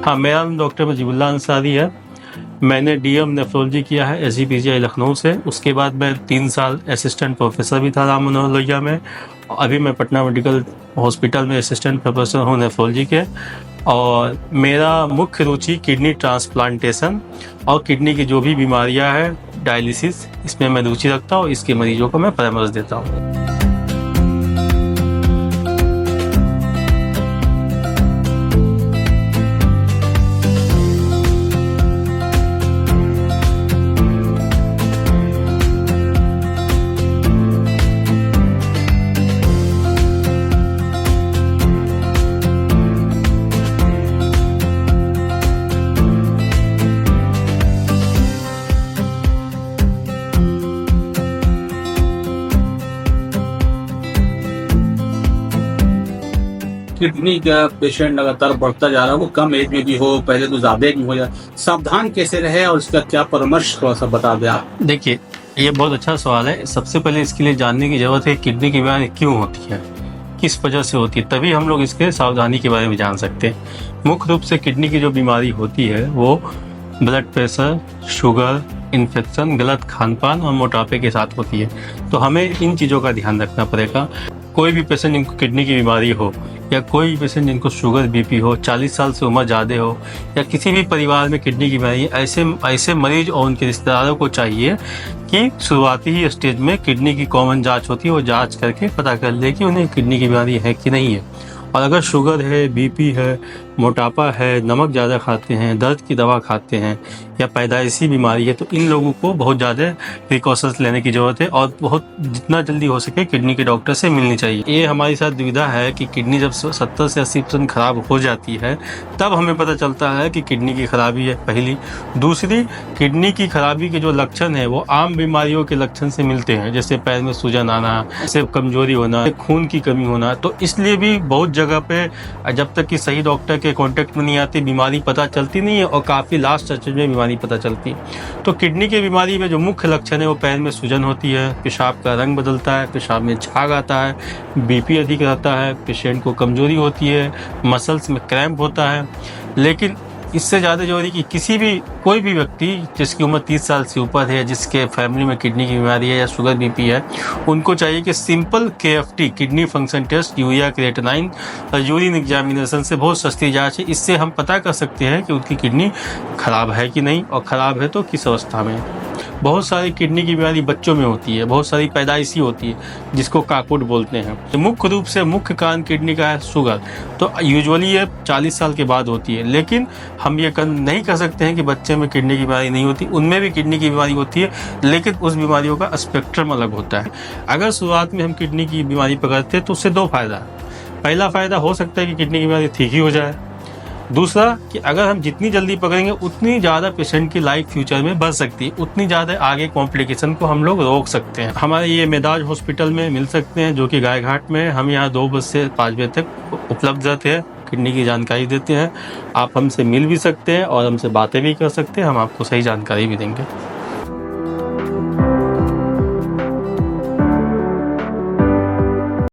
हाँ, मेरा नाम डॉक्टर मुजीबुल्लाह अंसारी है। मैंने डीएम नेफ्रोलॉजी किया है एसजीपीजीआई लखनऊ से। उसके बाद मैं 3 साल असिस्टेंट प्रोफेसर भी था राम मनोहर लोहिया में। अभी मैं पटना मेडिकल हॉस्पिटल में असिस्टेंट प्रोफेसर हूँ नेफ्रोलॉजी के। और मेरा मुख्य रुचि किडनी ट्रांसप्लांटेशन और किडनी की जो भी बीमारियाँ हैं, डायलिसिस, इसमें मैं रुचि रखता हूँ। इसके मरीजों को मैं परामर्श देता हूँ। किडनी का पेशेंट लगातार बढ़ता जा रहा है, वो कम एज में भी हो, पहले तो ज्यादा एज में हो जाए, सावधान कैसे रहे और इसका क्या परामर्श थोड़ा सा बता दें आप। देखिए, ये बहुत अच्छा सवाल है। सबसे पहले इसके लिए जानने की जरूरत है किडनी की बीमारी क्यों होती है, किस वजह से होती है, तभी हम लोग इसके सावधानी के बारे में जान सकते हैं। मुख्य रूप से किडनी की जो बीमारी होती है वो ब्लड प्रेशर, शुगर, इन्फेक्शन, गलत खान-पान और मोटापे के साथ होती है। तो हमें इन चीज़ों का ध्यान रखना पड़ेगा। कोई भी पेशेंट जिनको किडनी की बीमारी हो या कोई भी पेशेंट जिनको शुगर, बीपी हो, 40 साल से उम्र ज़्यादा हो या किसी भी परिवार में किडनी की बीमारी, ऐसे मरीज और उनके रिश्तेदारों को चाहिए कि शुरुआती ही स्टेज में किडनी की कॉमन जांच होती है, वो जांच करके पता कर ले कि उन्हें किडनी की बीमारी है कि नहीं है। और अगर शुगर है, बीपी है, मोटापा है, नमक ज़्यादा खाते हैं, दर्द की दवा खाते हैं या पैदाइशी बीमारी है, तो इन लोगों को बहुत ज़्यादा प्रिकॉशंस लेने की ज़रूरत है और बहुत जितना जल्दी हो सके किडनी के डॉक्टर से मिलनी चाहिए। ये हमारे साथ दुविधा है कि किडनी जब 70 से 80% खराब हो जाती है तब हमें पता चलता है कि किडनी की खराबी है, पहली। दूसरी, किडनी की खराबी के जो लक्षण है वो आम बीमारियों के लक्षण से मिलते हैं, जैसे पैर में सूजन आना, जैसे कमजोरी होना, खून की कमी होना। तो इसलिए भी बहुत जगह पे जब तक कि सही डॉक्टर के कांटेक्ट में नहीं आती, बीमारी पता चलती नहीं है और काफ़ी लास्ट स्टेज में बीमारी पता चलती है। तो किडनी की बीमारी में जो मुख्य लक्षण है वो पैर में सूजन होती है, पेशाब का रंग बदलता है, पेशाब में झाग आता है, बीपी अधिक रहता है, पेशेंट को कमजोरी होती है, मसल्स में क्रैम्प होता है। लेकिन इससे ज़्यादा जरूरी कि कोई भी व्यक्ति जिसकी उम्र 30 साल से ऊपर है, जिसके फैमिली में किडनी की बीमारी है या शुगर, बीपी है, उनको चाहिए कि simple KFT, kidney function test, urea creatinine और यूरिन एग्जामिनेशन से बहुत सस्ती जांच है। इससे हम पता कर सकते हैं कि उनकी किडनी खराब है कि नहीं, और ख़राब है तो किस अवस्था में है। बहुत सारी किडनी की बीमारी बच्चों में होती है, बहुत सारी पैदाइशी होती है जिसको काकुट बोलते हैं। तो मुख्य रूप से मुख्य कारण किडनी का है शुगर। तो यूजुअली ये 40 साल के बाद होती है, लेकिन हम ये नहीं कह सकते हैं कि बच्चे में किडनी की बीमारी नहीं होती, उनमें भी किडनी की बीमारी होती है, लेकिन उस बीमारियों का स्पेक्ट्रम अलग होता है। अगर शुरुआत में हम किडनी की बीमारी पकड़ते हैं तो उससे 2 फायदा है। पहला फ़ायदा हो सकता है कि किडनी की बीमारी ठीक ही हो जाए। दूसरा कि अगर हम जितनी जल्दी पकड़ेंगे उतनी ज़्यादा पेशेंट की लाइफ फ्यूचर में बढ़ सकती है, उतनी ज़्यादा आगे कॉम्प्लिकेशन को हम लोग रोक सकते हैं। हमारे ये मेदाज हॉस्पिटल में मिल सकते हैं, जो कि गायघाट में। हम यहाँ 2 बजे से 5 बजे तक उपलब्ध रहते हैं, किडनी की जानकारी देते हैं। आप हमसे मिल भी सकते हैं और हमसे बातें भी कर सकते हैं, हम आपको सही जानकारी भी देंगे।